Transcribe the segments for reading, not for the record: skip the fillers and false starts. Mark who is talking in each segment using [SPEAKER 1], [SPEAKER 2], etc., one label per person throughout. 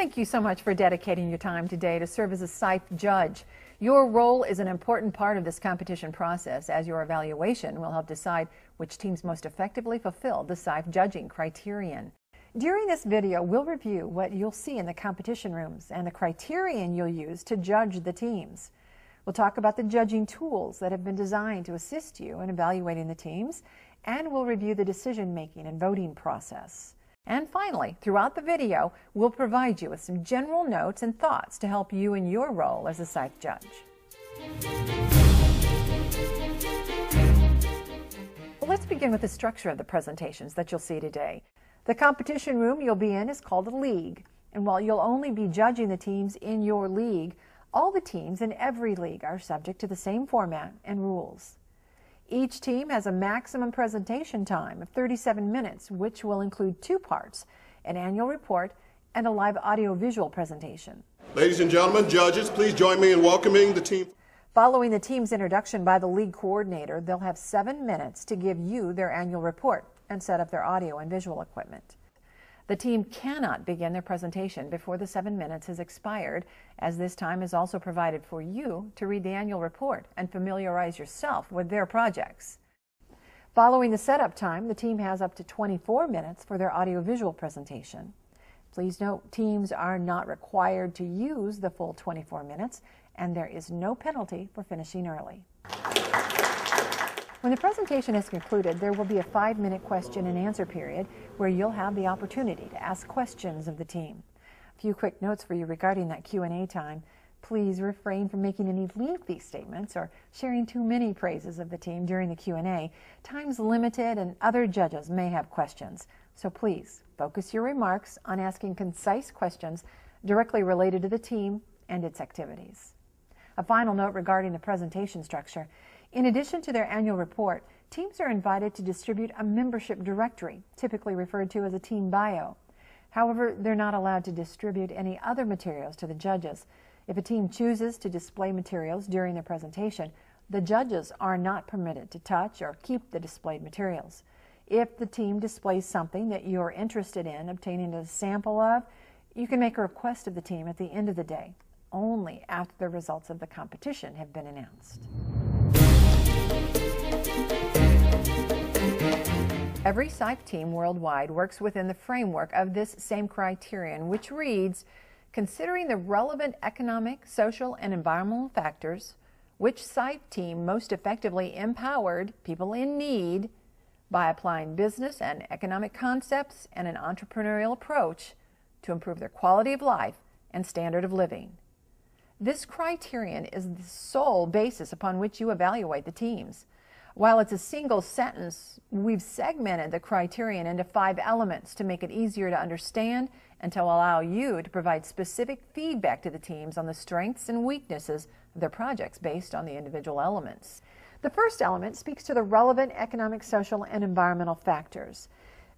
[SPEAKER 1] Thank you so much for dedicating your time today to serve as a SIFE judge. Your role is an important part of this competition process, as your evaluation will help decide which teams most effectively fulfill the SIFE judging criterion. During this video, we'll review what you'll see in the competition rooms and the criterion you'll use to judge the teams. We'll talk about the judging tools that have been designed to assist you in evaluating the teams, and we'll review the decision-making and voting process. And finally, throughout the video, we'll provide you with some general notes and thoughts to help you in your role as a SIFE judge. Well, let's begin with the structure of the presentations that you'll see today. The competition room you'll be in is called a league, and while you'll only be judging the teams in your league, all the teams in every league are subject to the same format and rules. Each team has a maximum presentation time of 37 minutes, which will include two parts, an annual report and a live audio-visual presentation.
[SPEAKER 2] Ladies and gentlemen, judges, please join me in welcoming the team.
[SPEAKER 1] Following the team's introduction by the league coordinator, they'll have 7 minutes to give you their annual report and set up their audio and visual equipment. The team cannot begin their presentation before the 7 minutes has expired, as this time is also provided for you to read the annual report and familiarize yourself with their projects. Following the setup time, the team has up to 24 minutes for their audiovisual presentation. Please note, teams are not required to use the full 24 minutes, and there is no penalty for finishing early. When the presentation is concluded, there will be a 5-minute question and answer period where you'll have the opportunity to ask questions of the team. A few quick notes for you regarding that Q&A time. Please refrain from making any lengthy statements or sharing too many praises of the team during the Q&A. Time's limited and other judges may have questions, so please focus your remarks on asking concise questions directly related to the team and its activities. A final note regarding the presentation structure. In addition to their annual report, teams are invited to distribute a membership directory, typically referred to as a team bio. However, they're not allowed to distribute any other materials to the judges. If a team chooses to display materials during their presentation, the judges are not permitted to touch or keep the displayed materials. If the team displays something that you're interested in obtaining a sample of, you can make a request of the team at the end of the day, only after the results of the competition have been announced. Every SIFE team worldwide works within the framework of this same criterion, which reads, considering the relevant economic, social, and environmental factors, which SIFE team most effectively empowered people in need by applying business and economic concepts and an entrepreneurial approach to improve their quality of life and standard of living. This criterion is the sole basis upon which you evaluate the teams. While it's a single sentence, we've segmented the criterion into 5 elements to make it easier to understand and to allow you to provide specific feedback to the teams on the strengths and weaknesses of their projects based on the individual elements. The first element speaks to the relevant economic, social, and environmental factors.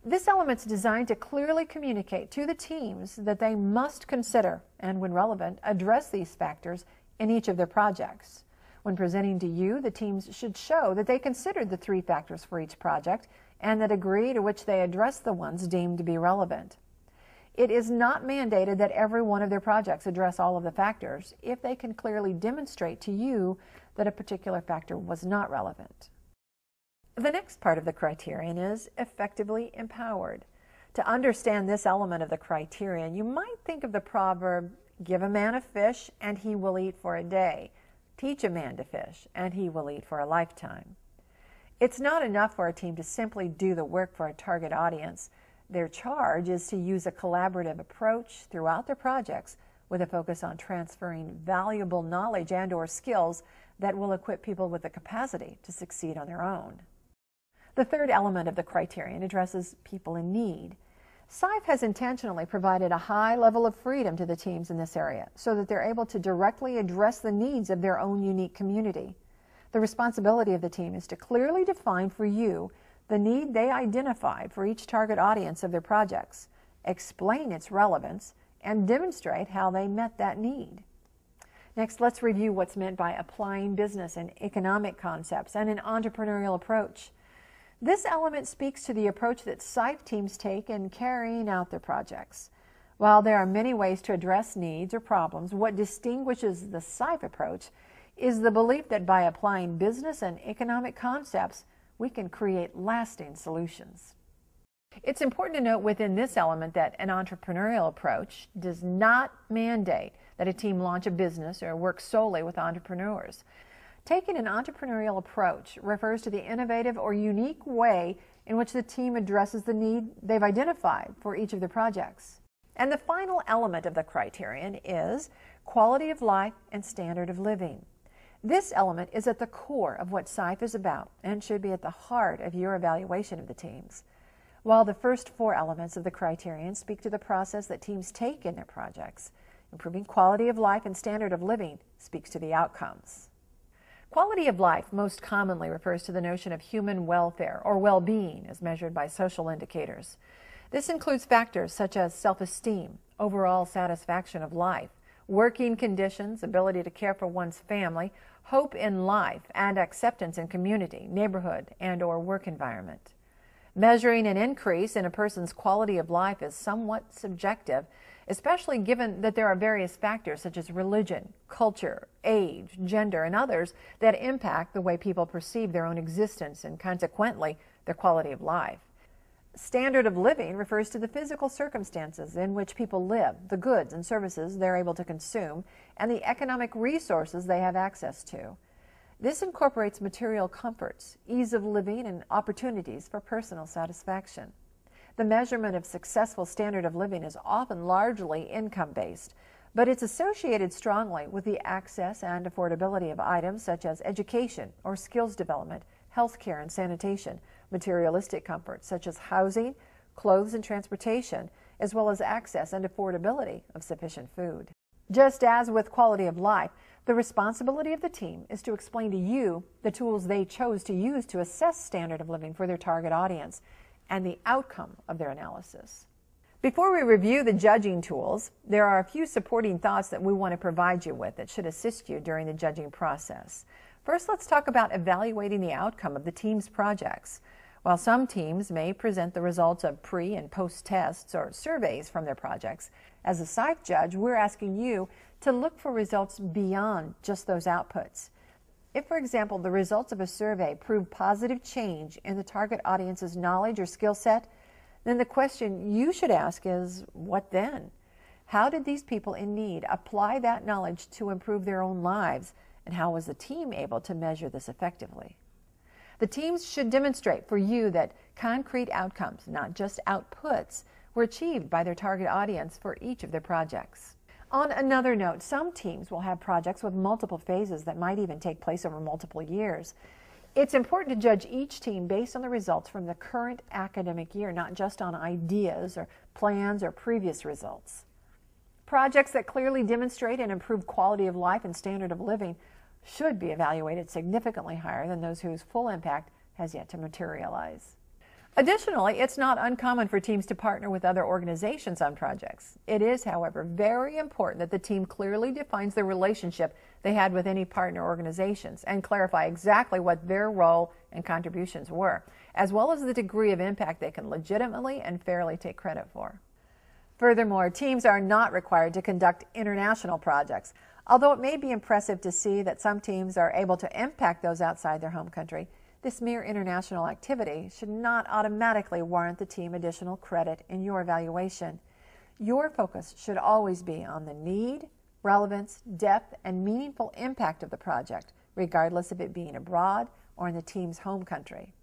[SPEAKER 1] This element's designed to clearly communicate to the teams that they must consider and, when relevant, address these factors in each of their projects. When presenting to you, the teams should show that they considered the 3 factors for each project and the degree to which they address the ones deemed to be relevant. It is not mandated that every one of their projects address all of the factors if they can clearly demonstrate to you that a particular factor was not relevant. The next part of the criterion is effectively empowered. To understand this element of the criterion, you might think of the proverb, give a man a fish and he will eat for a day. Teach a man to fish and he will eat for a lifetime. It's not enough for a team to simply do the work for a target audience. Their charge is to use a collaborative approach throughout their projects with a focus on transferring valuable knowledge and/or skills that will equip people with the capacity to succeed on their own. The third element of the criterion addresses people in need. SIFE has intentionally provided a high level of freedom to the teams in this area so that they're able to directly address the needs of their own unique community. The responsibility of the team is to clearly define for you the need they identified for each target audience of their projects, explain its relevance, and demonstrate how they met that need. Next, let's review what's meant by applying business and economic concepts and an entrepreneurial approach. This element speaks to the approach that SIFE teams take in carrying out their projects. While there are many ways to address needs or problems, what distinguishes the SIFE approach is the belief that by applying business and economic concepts, we can create lasting solutions. It's important to note within this element that an entrepreneurial approach does not mandate that a team launch a business or work solely with entrepreneurs. Taking an entrepreneurial approach refers to the innovative or unique way in which the team addresses the need they've identified for each of their projects. And the final element of the criterion is quality of life and standard of living. This element is at the core of what SIFE is about and should be at the heart of your evaluation of the teams. While the first four elements of the criterion speak to the process that teams take in their projects, improving quality of life and standard of living speaks to the outcomes. Quality of life most commonly refers to the notion of human welfare or well-being as measured by social indicators. This includes factors such as self-esteem, overall satisfaction of life, working conditions, ability to care for one's family, hope in life, and acceptance in community, neighborhood, and/or work environment. Measuring an increase in a person's quality of life is somewhat subjective, especially given that there are various factors such as religion, culture, age, gender, and others that impact the way people perceive their own existence and consequently their quality of life. Standard of living refers to the physical circumstances in which people live, the goods and services they're able to consume, and the economic resources they have access to. This incorporates material comforts, ease of living, and opportunities for personal satisfaction. The measurement of successful standard of living is often largely income-based, but it's associated strongly with the access and affordability of items such as education or skills development, healthcare and sanitation, materialistic comforts such as housing, clothes and transportation, as well as access and affordability of sufficient food. Just as with quality of life, the responsibility of the team is to explain to you the tools they chose to use to assess standard of living for their target audience and the outcome of their analysis. Before we review the judging tools, there are a few supporting thoughts that we want to provide you with that should assist you during the judging process. First, let's talk about evaluating the outcome of the team's projects. While some teams may present the results of pre- and post-tests or surveys from their projects, as a SIFE judge, we're asking you to look for results beyond just those outputs. If, for example, the results of a survey prove positive change in the target audience's knowledge or skill set, then the question you should ask is, what then? How did these people in need apply that knowledge to improve their own lives, and how was the team able to measure this effectively? The teams should demonstrate for you that concrete outcomes, not just outputs, were achieved by their target audience for each of their projects. On another note, some teams will have projects with multiple phases that might even take place over multiple years. It's important to judge each team based on the results from the current academic year, not just on ideas or plans or previous results. Projects that clearly demonstrate and improve quality of life and standard of living should be evaluated significantly higher than those whose full impact has yet to materialize. Additionally, it's not uncommon for teams to partner with other organizations on projects. It is, however, very important that the team clearly defines the relationship they had with any partner organizations and clarify exactly what their role and contributions were, as well as the degree of impact they can legitimately and fairly take credit for. Furthermore, teams are not required to conduct international projects. Although it may be impressive to see that some teams are able to impact those outside their home country, this mere international activity should not automatically warrant the team additional credit in your evaluation. Your focus should always be on the need, relevance, depth, and meaningful impact of the project, regardless of it being abroad or in the team's home country.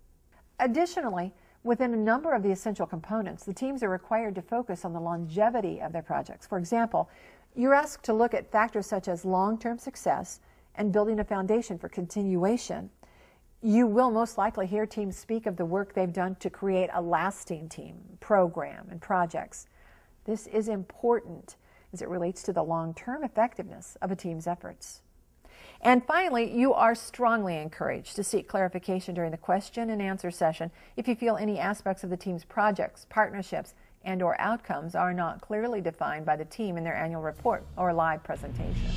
[SPEAKER 1] Additionally, within a number of the essential components, the teams are required to focus on the longevity of their projects. For example, you're asked to look at factors such as long-term success and building a foundation for continuation. You will most likely hear teams speak of the work they've done to create a lasting team, program, and projects. This is important as it relates to the long-term effectiveness of a team's efforts. And finally, you are strongly encouraged to seek clarification during the question and answer session if you feel any aspects of the team's projects, partnerships, and/or outcomes are not clearly defined by the team in their annual report or live presentation.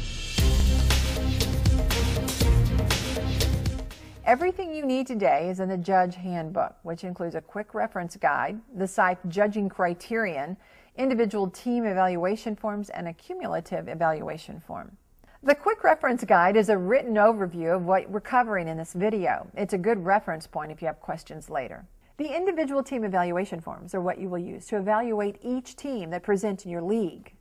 [SPEAKER 1] Everything you need today is in the Judge Handbook, which includes a quick reference guide, the SIFE judging criterion, individual team evaluation forms, and a cumulative evaluation form. The Quick Reference Guide is a written overview of what we're covering in this video. It's a good reference point if you have questions later. The individual team evaluation forms are what you will use to evaluate each team that presents in your league.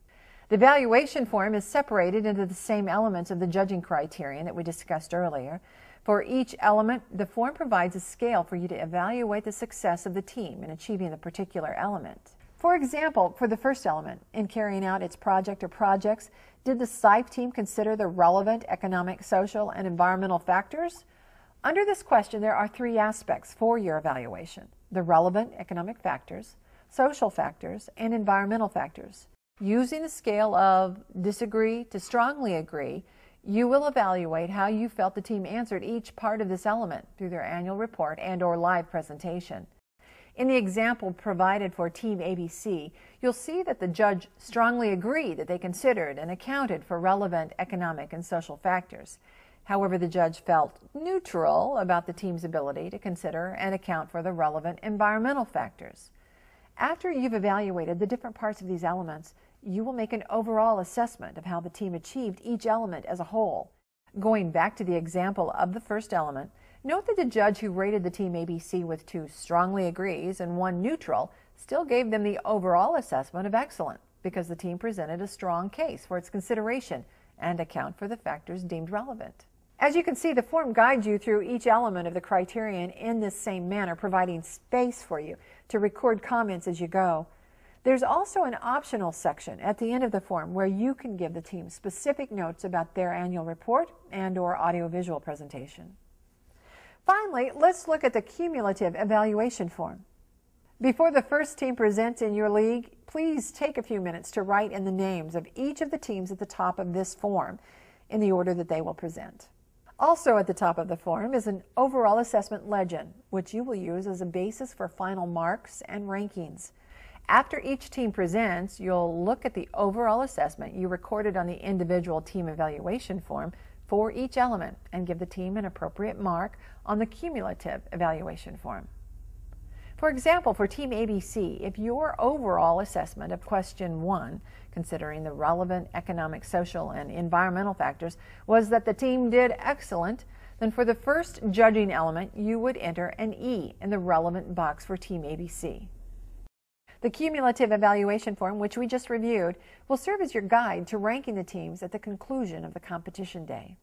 [SPEAKER 1] The evaluation form is separated into the same elements of the judging criterion that we discussed earlier. For each element, the form provides a scale for you to evaluate the success of the team in achieving the particular element. For example, for the first element, in carrying out its project or projects, did the SIFE team consider the relevant economic, social, and environmental factors? Under this question, there are three aspects for your evaluation: the relevant economic factors, social factors, and environmental factors. Using the scale of disagree to strongly agree, you will evaluate how you felt the team answered each part of this element through their annual report and/or live presentation. In the example provided for Team ABC, you'll see that the judge strongly agreed that they considered and accounted for relevant economic and social factors. However, the judge felt neutral about the team's ability to consider and account for the relevant environmental factors. After you've evaluated the different parts of these elements, you will make an overall assessment of how the team achieved each element as a whole. Going back to the example of the first element, note that the judge who rated the team ABC with 2 strongly agrees and 1 neutral still gave them the overall assessment of excellent because the team presented a strong case for its consideration and account for the factors deemed relevant. As you can see, the form guides you through each element of the criterion in this same manner, providing space for you to record comments as you go. There's also an optional section at the end of the form where you can give the team specific notes about their annual report and/or audiovisual presentation. Finally, let's look at the cumulative evaluation form. Before the first team presents in your league, please take a few minutes to write in the names of each of the teams at the top of this form in the order that they will present. Also at the top of the form is an overall assessment legend, which you will use as a basis for final marks and rankings. After each team presents, you'll look at the overall assessment you recorded on the individual team evaluation form for each element and give the team an appropriate mark on the cumulative evaluation form. For example, for Team ABC, if your overall assessment of question 1, considering the relevant economic, social, and environmental factors, was that the team did excellent, then for the first judging element, you would enter an E in the relevant box for Team ABC. The cumulative evaluation form, which we just reviewed, will serve as your guide to ranking the teams at the conclusion of the competition day.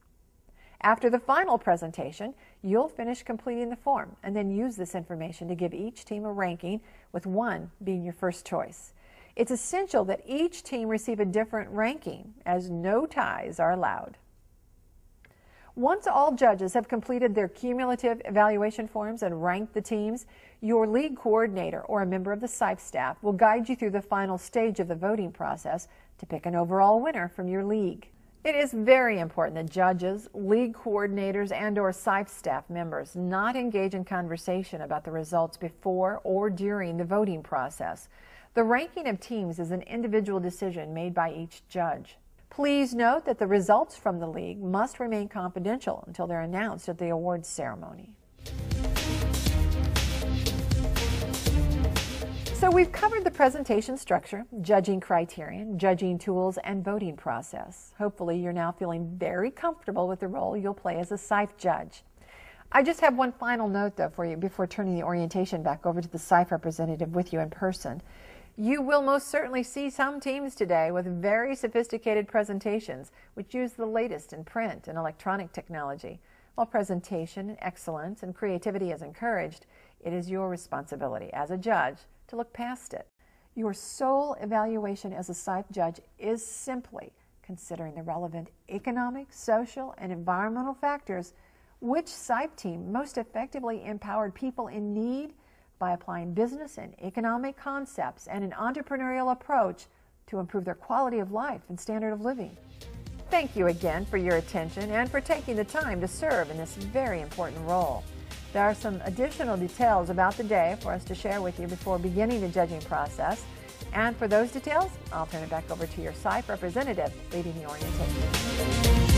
[SPEAKER 1] After the final presentation, you'll finish completing the form and then use this information to give each team a ranking, with 1 being your first choice. It's essential that each team receive a different ranking, as no ties are allowed. Once all judges have completed their cumulative evaluation forms and ranked the teams, your league coordinator or a member of the SIFE staff will guide you through the final stage of the voting process to pick an overall winner from your league. It is very important that judges, league coordinators, and/or SIFE staff members not engage in conversation about the results before or during the voting process. The ranking of teams is an individual decision made by each judge. Please note that the results from the league must remain confidential until they're announced at the awards ceremony. So we've covered the presentation structure, judging criterion, judging tools, and voting process. Hopefully you're now feeling very comfortable with the role you'll play as a SIFE judge. I just have one final note though for you before turning the orientation back over to the SIFE representative with you in person. You will most certainly see some teams today with very sophisticated presentations which use the latest in print and electronic technology. While presentation, excellence, and creativity is encouraged, it is your responsibility as a judge to look past it. Your sole evaluation as a SIFE judge is simply considering the relevant economic, social, and environmental factors. Which SIFE team most effectively empowered people in need by applying business and economic concepts and an entrepreneurial approach to improve their quality of life and standard of living. Thank you again for your attention and for taking the time to serve in this very important role. There are some additional details about the day for us to share with you before beginning the judging process. And for those details, I'll turn it back over to your SIFE representative leading the orientation.